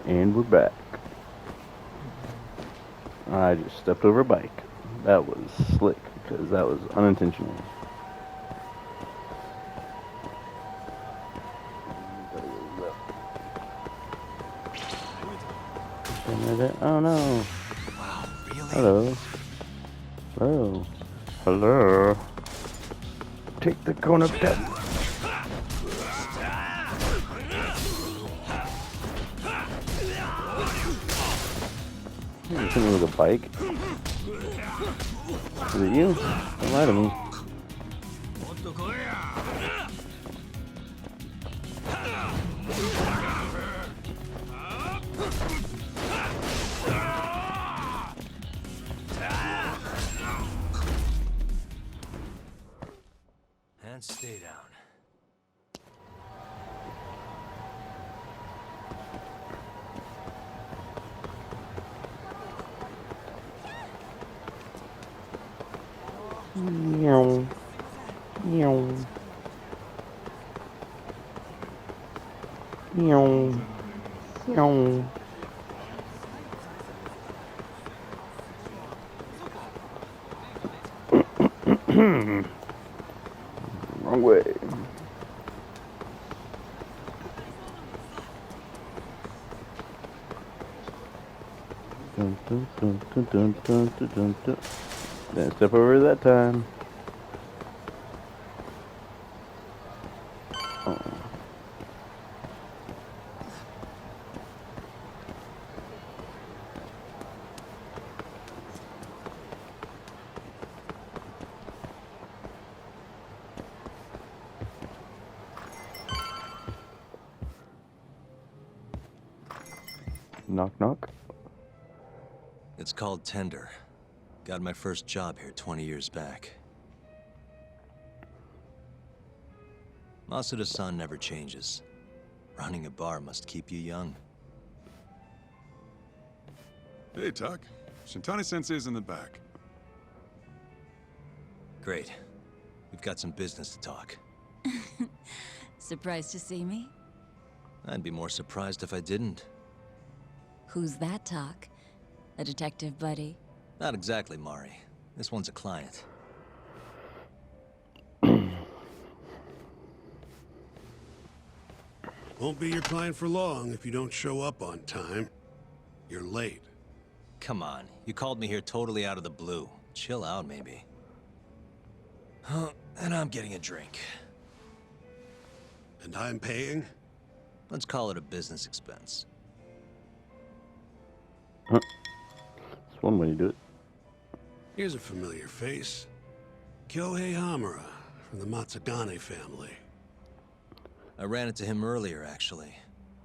And we're back. I just stepped over a bike. That was slick because that was unintentional. Oh no. Wow, really? Hello. Hello. Hello. Take the cone of death. You hit me with a bike. Is it you? Don't lie to me. And stay down. Meow. Meow. Meow. Meow. Wrong way. Dun, dun, dun, dun, dun, dun, dun, dun, dun. Didn't step over that time. Oh. Knock, knock. It's called Tender. Got my first job here 20 years back. Masuda-san never changes. Running a bar must keep you young. Hey, Tuck. Shintani-sensei's in the back. Great. We've got some business to talk. Surprised to see me? I'd be more surprised if I didn't. Who's that, Talk? A detective buddy? Not exactly, Mari. This one's a client. Won't be your client for long if you don't show up on time. You're late. Come on, you called me here totally out of the blue. Chill out, maybe. Huh, and I'm getting a drink. And I'm paying? Let's call it a business expense. That's one way to do it. Here's a familiar face. Kyohei Hamura from the Matsugane family. I ran into him earlier, actually.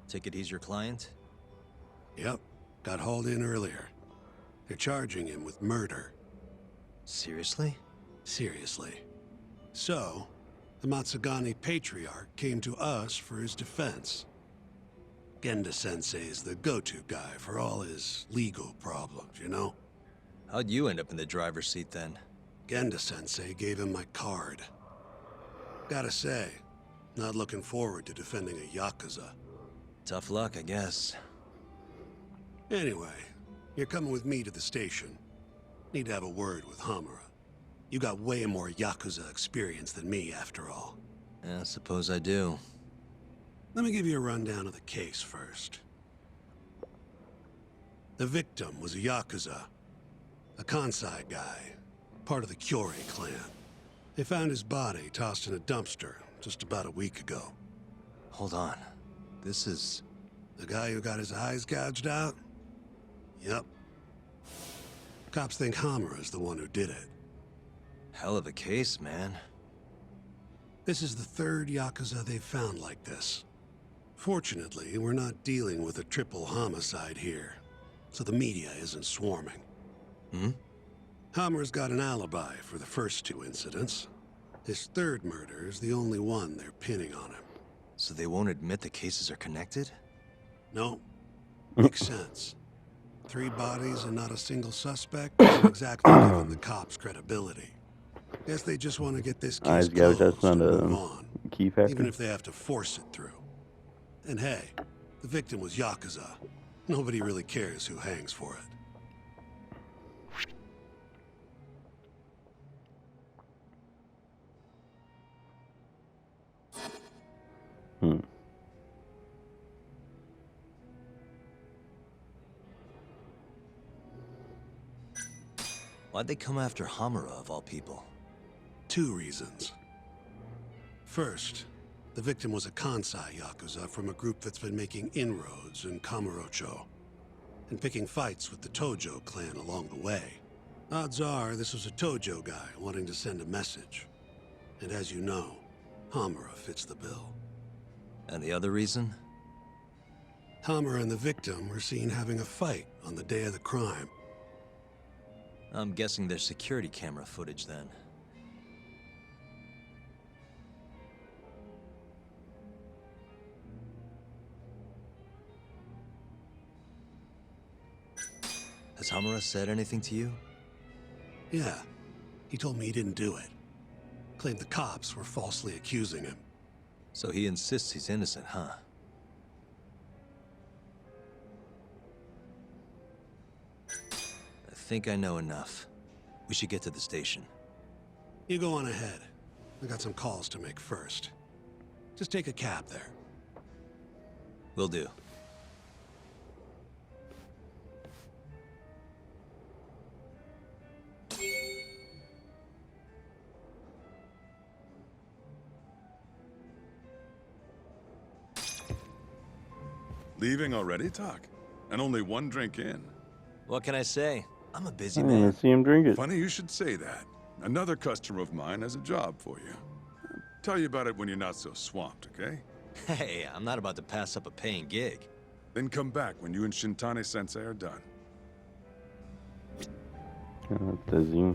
Take it he's your client? Yep, got hauled in earlier. They're charging him with murder. Seriously? Seriously. So, the Matsugane patriarch came to us for his defense. Genda-sensei is the go-to guy for all his legal problems, you know? How'd you end up in the driver's seat then? Genda-sensei gave him my card. Gotta say, not looking forward to defending a Yakuza. Tough luck, I guess. Anyway, you're coming with me to the station. Need to have a word with Hamura. You got way more Yakuza experience than me, after all. Yeah, I suppose I do. Let me give you a rundown of the case first. The victim was a Yakuza. A Kansai guy. Part of the Kyorei clan. They found his body tossed in a dumpster just about a week ago. Hold on. This is... The guy who got his eyes gouged out? Yep. Cops think Hamura's the one who did it. hell of a case, man. This is the third Yakuza they've found like this. Fortunately, we're not dealing with a triple homicide here, so the media isn't swarming. Hmm? Hammer's got an alibi for the first two incidents. His third murder is the only one they're pinning on him. So they won't admit the cases are connected? No. Makes sense. 3 bodies and not a single suspect isn't exactly giving the cops credibility. Guess they just want to get this case closed that's not and a move on, key factor. even if they have to force it through. And hey, the victim was Yakuza. Nobody really cares who hangs for it. Hmm. Why'd they come after Hamura, of all people? 2 reasons. First, the victim was a Kansai Yakuza from a group that's been making inroads in Kamurocho, and picking fights with the Tojo clan along the way. Odds are this was a Tojo guy wanting to send a message. And as you know, Hamura fits the bill. And the other reason? Hamura and the victim were seen having a fight on the day of the crime. I'm guessing there's security camera footage then. Has Hamura said anything to you? Yeah, he told me he didn't do it. Claimed the cops were falsely accusing him. So he insists he's innocent, huh? I think I know enough. We should get to the station. You go on ahead. I got some calls to make first. Just take a cab there. Will do. Leaving already, Talk? And only 1 drink in. What can I say? I'm a busy I didn't even man. see him drink it. Funny you should say that. Another customer of mine has a job for you. Tell you about it when you're not so swamped, okay? Hey, I'm not about to pass up a paying gig. Then come back when you and Shintani-sensei are done. Does he?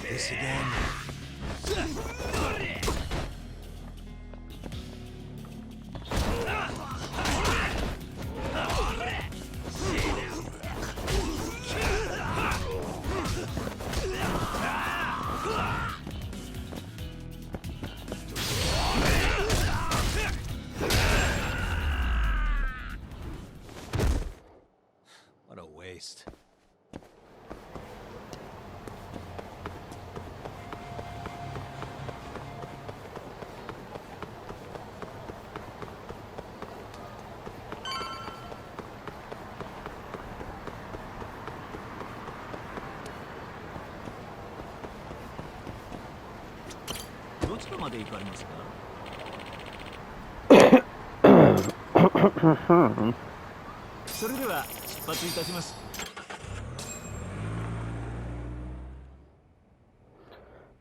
This again? What a waste.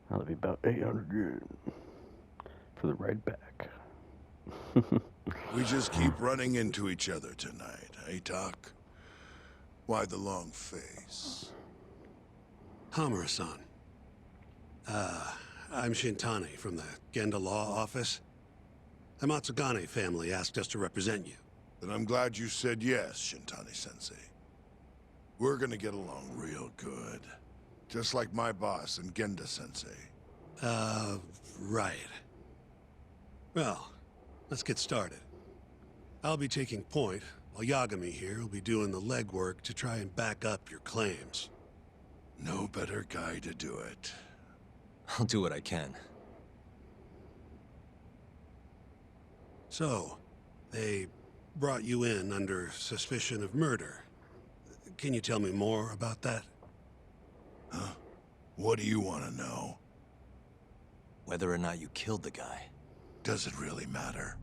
That'll be about 800 yen for the ride back. We just keep running into each other tonight, eh, Doc? Why the long face? Hamura-san. I'm Shintani from the Genda Law Office. The Matsugane family asked us to represent you. Then I'm glad you said yes, Shintani-sensei. We're gonna get along real good. Just like my boss and Genda-sensei. Right. Well, let's get started. I'll be taking point, while Yagami here will be doing the legwork to try and back up your claims. No better guy to do it. I'll do what I can. So, they brought you in under suspicion of murder. Can you tell me more about that? Huh? What do you want to know? Whether or not you killed the guy. Does it really matter?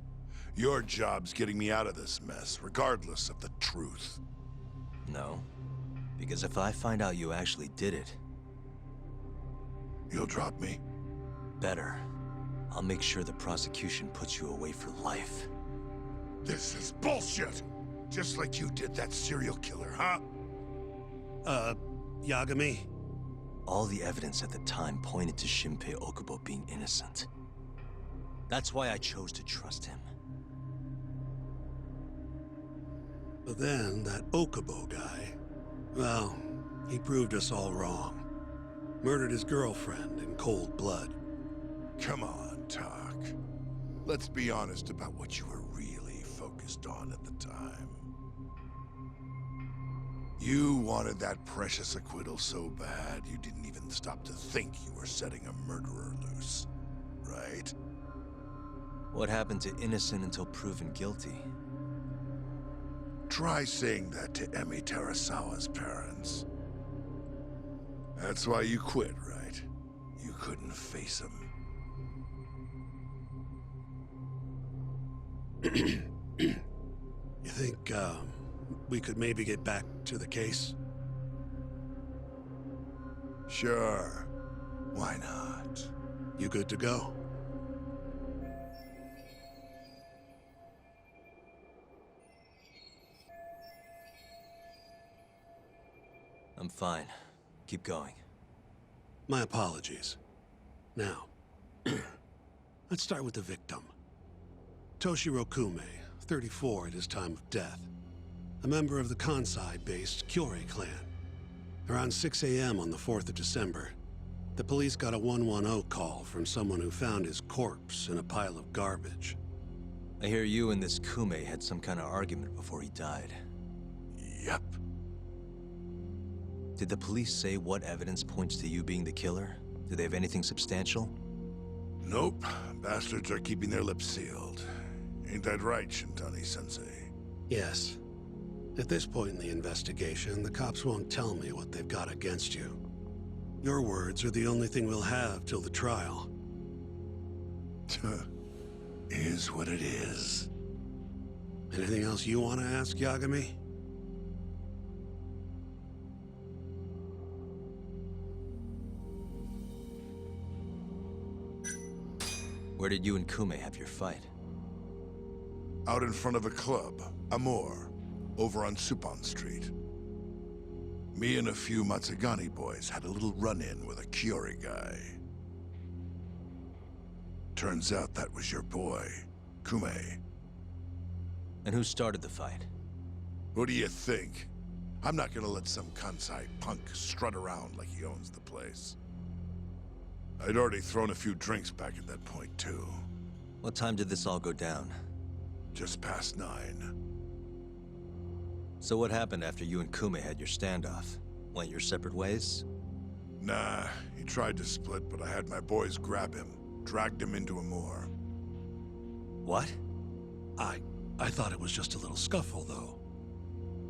Your job's getting me out of this mess, regardless of the truth. No. Because if I find out you actually did it, You'll drop me? Better. I'll make sure the prosecution puts you away for life. This is bullshit! Just like you did that serial killer, huh? Yagami? All the evidence at the time pointed to Shinpei Okubo being innocent. That's why I chose to trust him. But then, that Okubo guy, well, he proved us all wrong. Murdered his girlfriend in cold blood. Come on, Talk. Let's be honest about what you were really focused on at the time. You wanted that precious acquittal so bad, you didn't even stop to think you were setting a murderer loose, right? What happened to innocent until proven guilty? Try saying that to Emi Terasawa's parents. That's why you quit, right? You couldn't face them. You think, we could maybe get back to the case? Sure. Why not? You good to go? I'm fine. Keep going. My apologies. Now, let's start with the victim. Toshiro Kume, 34 at his time of death. A member of the Kansai-based Kyorei clan. Around 6 a.m. on the 4th of December, the police got a 110 call from someone who found his corpse in a pile of garbage. I hear you and this Kume had some kind of argument before he died. Yep. Did the police say what evidence points to you being the killer? Do they have anything substantial? Nope. Bastards are keeping their lips sealed. Ain't that right, Shintani-sensei? Yes. At this point in the investigation, the cops won't tell me what they've got against you. Your words are the only thing we'll have till the trial. Is what it is. Anything else you want to ask, Yagami? Where did you and Kume have your fight? Out in front of a club, Amor, over on Supon Street. Me and a few Matsugani boys had a little run-in with a Kyorei guy. Turns out that was your boy, Kume. And who started the fight? What do you think? I'm not gonna let some Kansai punk strut around like he owns the place. I'd already thrown a few drinks back at that point, too. What time did this all go down? Just past 9. So what happened after you and Kume had your standoff? Went your separate ways? Nah, he tried to split, but I had my boys grab him, dragged him into Amor. What? I thought it was just a little scuffle, though.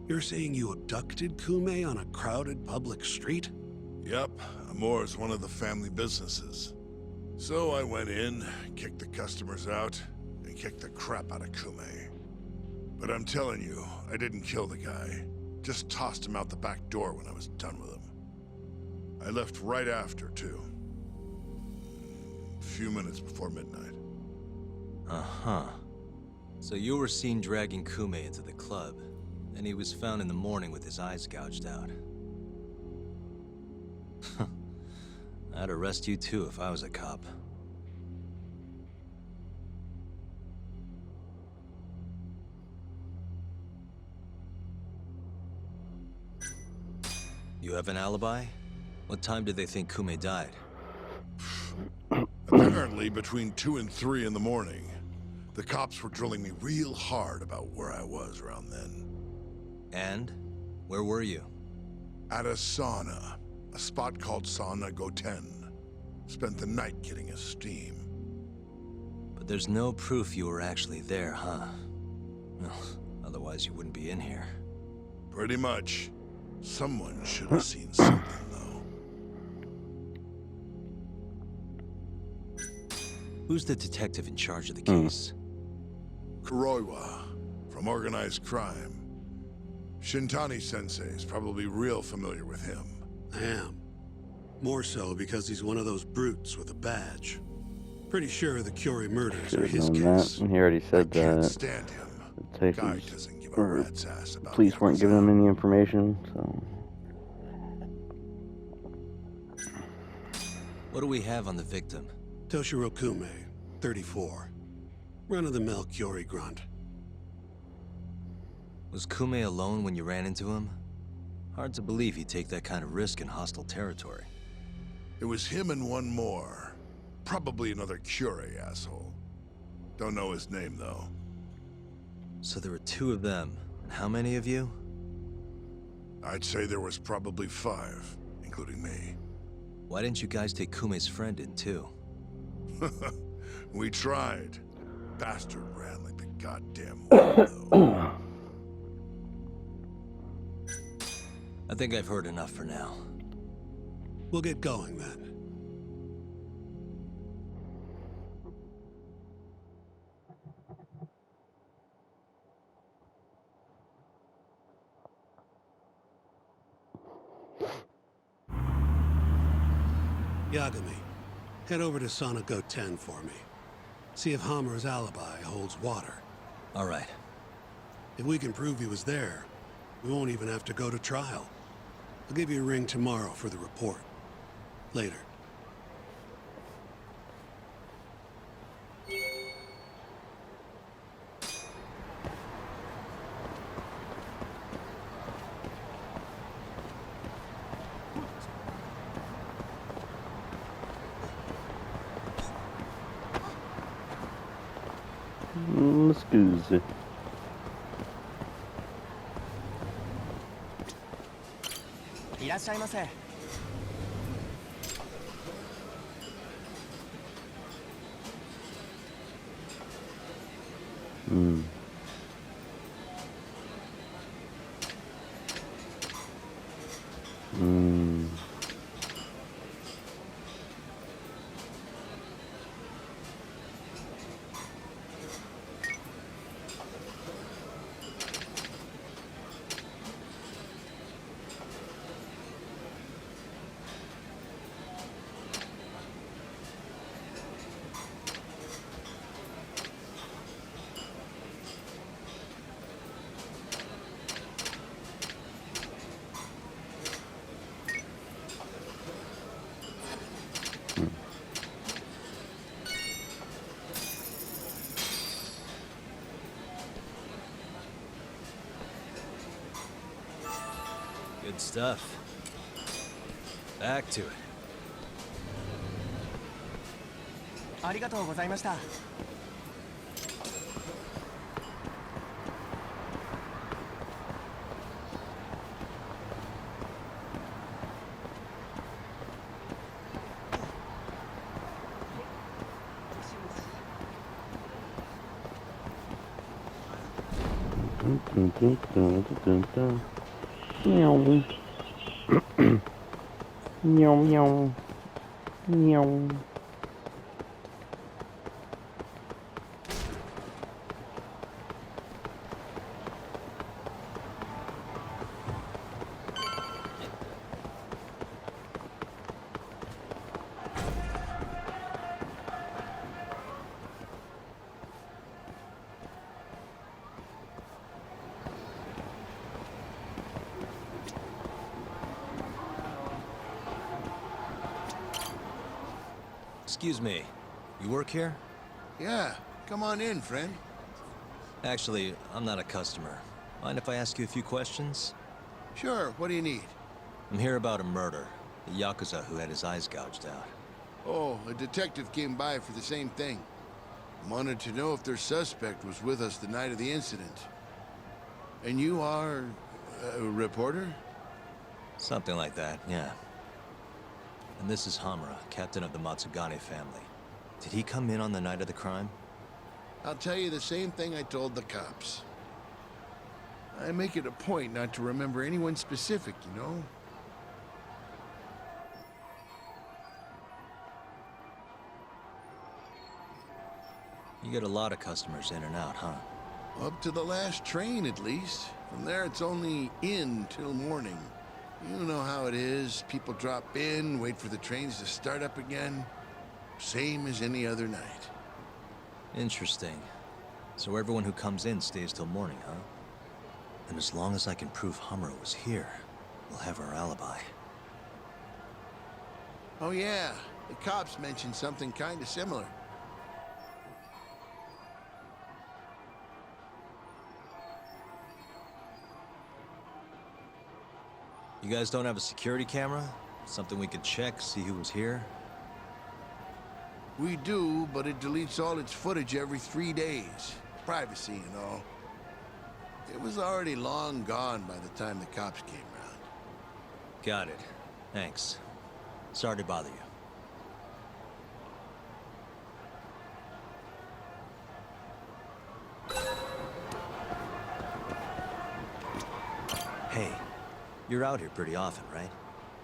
You're saying you abducted Kume on a crowded public street? Yep, Amor's one of the family businesses. So I went in, kicked the customers out, and kicked the crap out of Kume. But I'm telling you, I didn't kill the guy. Just tossed him out the back door when I was done with him. I left right after, too. A few minutes before midnight. Uh-huh. So you were seen dragging Kume into the club, and he was found in the morning with his eyes gouged out. I'd arrest you too if I was a cop. You have an alibi? What time did they think Kume died? Apparently, between 2 and 3 in the morning, the cops were drilling me real hard about where I was around then. And? Where were you? At a sauna, a spot called Sauna Goten. Spent the night getting a steam. But there's no proof you were actually there, huh? Well, otherwise you wouldn't be in here. Pretty much. Someone should have seen something, though. Who's the detective in charge of the case? Kuroiwa, from organized crime. Shintani-sensei is probably real familiar with him. I am. More so because he's one of those brutes with a badge. Pretty sure the Curie murders Should are have his known case. that. He already I said can't that. stand him. The Guy Tyson's doesn't give a or rat's ass about police weren't giving him Yakuza. any information, so. What do we have on the victim? Toshiro Kume, 34. Run-of-the-mill Curie grunt. Was Kume alone when you ran into him? Hard to believe he'd take that kind of risk in hostile territory. It was him and one more. Probably another Curie asshole. Don't know his name, though. So there were 2 of them. And how many of you? I'd say there was probably 5, including me. Why didn't you guys take Kume's friend in too? We tried. Bastard ran like the goddamn wind, though. I think I've heard enough for now. We'll get going then. Yagami, head over to Sonico 10 for me. See if Hammer's alibi holds water. All right. If we can prove he was there, we won't even have to go to trial. I'll give you a ring tomorrow for the report. Later. Scusi. Hmm. Hmm. Good stuff. Back to it. ありがとうございました。Dun, dun, dun, dun, dun. Meow. Meow, meow. Meow. Excuse me. You work here? Yeah, come on in, friend. Actually, I'm not a customer. Mind if I ask you a few questions? Sure, what do you need? I'm here about a murder. The Yakuza who had his eyes gouged out. Oh, a detective came by for the same thing. Wanted to know if their suspect was with us the night of the incident. And you are a reporter? Something like that, yeah. And this is Hamura, captain of the Matsugane family. Did he come in on the night of the crime? I'll tell you the same thing I told the cops. I make it a point not to remember anyone specific, you know? You get a lot of customers in and out, huh? Up to the last train, at least. From there, it's only in till morning. You know how it is. People drop in, wait for the trains to start up again. Same as any other night. Interesting. So everyone who comes in stays till morning, huh? And as long as I can prove Hamura was here, we'll have our alibi. Oh yeah, the cops mentioned something kind of similar. You guys don't have a security camera? Something we could check, see who was here? We do, but it deletes all its footage every 3 days. Privacy and all. It was already long gone by the time the cops came around. Got it. Thanks. Sorry to bother you. Hey, you're out here pretty often, right?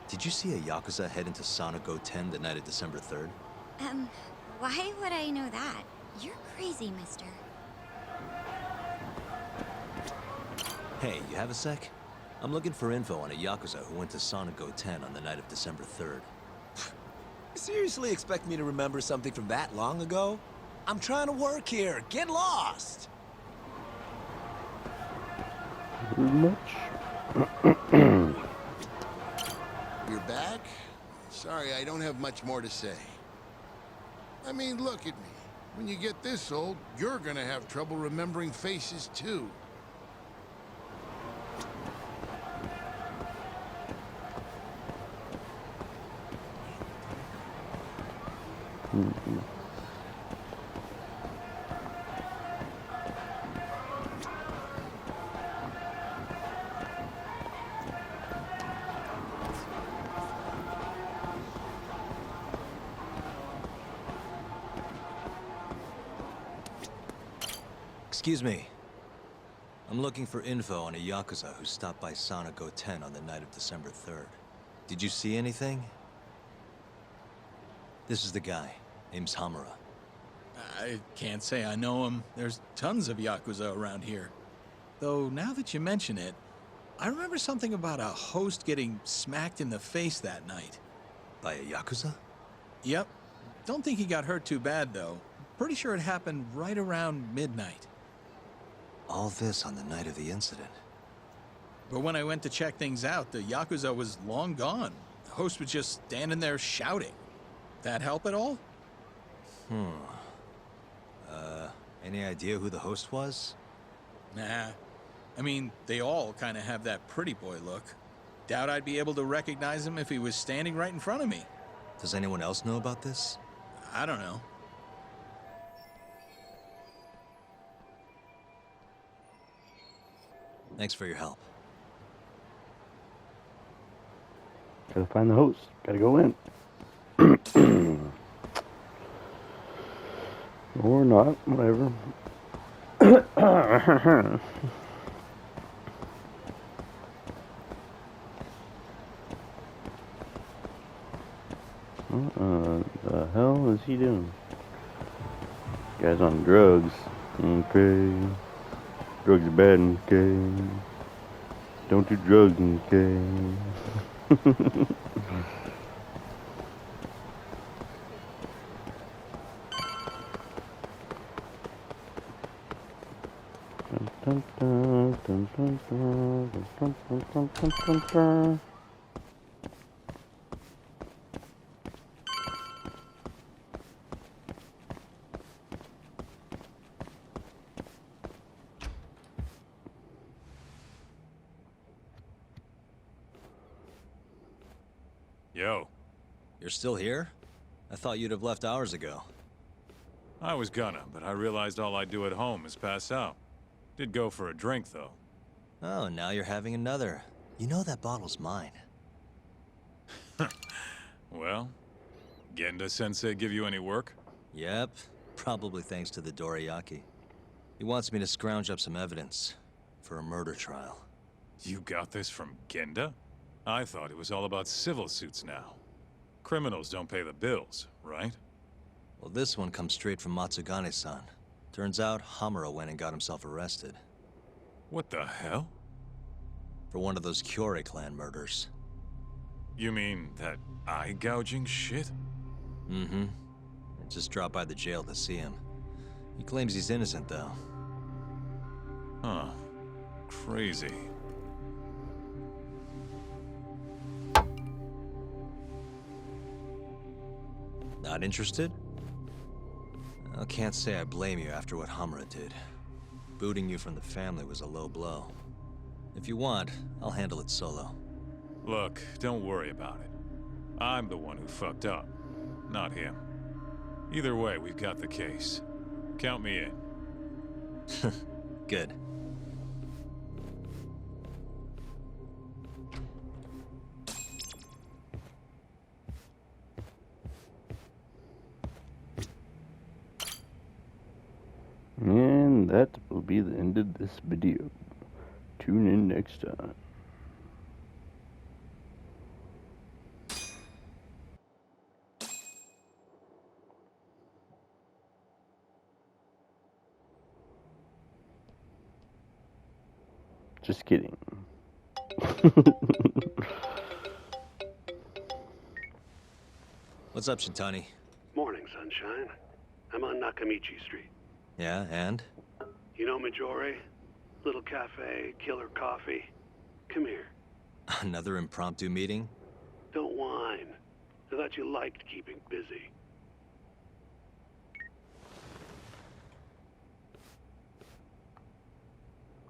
Did you see a Yakuza head into Sonic 10 the night of December 3rd? Why would I know that? You're crazy, mister. Hey, you have a sec? I'm looking for info on a Yakuza who went to Sonic 10 on the night of December 3rd. You seriously expect me to remember something from that long ago? I'm trying to work here. Get lost! Much. You're back? Sorry, I don't have much more to say. I mean, look at me. When you get this old, you're gonna have trouble remembering faces, too. Excuse me. I'm looking for info on a Yakuza who stopped by Sonic 10 on the night of December 3rd. Did you see anything? This is the guy. Name's Hamura. I can't say I know him. There's tons of Yakuza around here. Though, now that you mention it, I remember something about a host getting smacked in the face that night. By a Yakuza? Yep. Don't think he got hurt too bad, though. Pretty sure it happened right around midnight. All this on the night of the incident. But when I went to check things out, the Yakuza was long gone. The host was just standing there shouting. That help at all? Any idea who the host was? Nah. I mean, they all kind of have that pretty boy look. Doubt I'd be able to recognize him if he was standing right in front of me. Does anyone else know about this? I don't know. Thanks for your help. Gotta find the host. Gotta go in. Or not, whatever. The hell is he doing? Guy's on drugs. Okay. Drugs are bad, okay. Don't do drugs, okay. Dun, dun, dun, dun, dun, dun, dun, dun, dun, dun, dun. Yo. You're still here? I thought you'd have left hours ago. I was gonna, but I realized all I do at home is pass out. Did go for a drink, though. Oh, now you're having another. You know that bottle's mine. Well, Genda-sensei give you any work? Yep, probably thanks to the Dorayaki. He wants me to scrounge up some evidence for a murder trial. You got this from Genda? I thought it was all about civil suits now. Criminals don't pay the bills, right? Well, this one comes straight from Matsugane-san. Turns out Hamura went and got himself arrested. What the hell? For one of those Kyorei clan murders. You mean that eye-gouging shit? Mm-hmm. I just dropped by the jail to see him. He claims he's innocent, though. Huh. Crazy. Not interested? I can't say I blame you after what Hamura did. Booting you from the family was a low blow. If you want, I'll handle it solo. Look, don't worry about it. I'm the one who fucked up, not him. Either way, we've got the case. Count me in. Good. And that will be the end of this video. Tune in next time. Just kidding. What's up, Shintani? Morning, sunshine. I'm on Nakamichi Street. Yeah, and? You know Majore? Little cafe, killer coffee. Come here. Another impromptu meeting? Don't whine. I thought you liked keeping busy.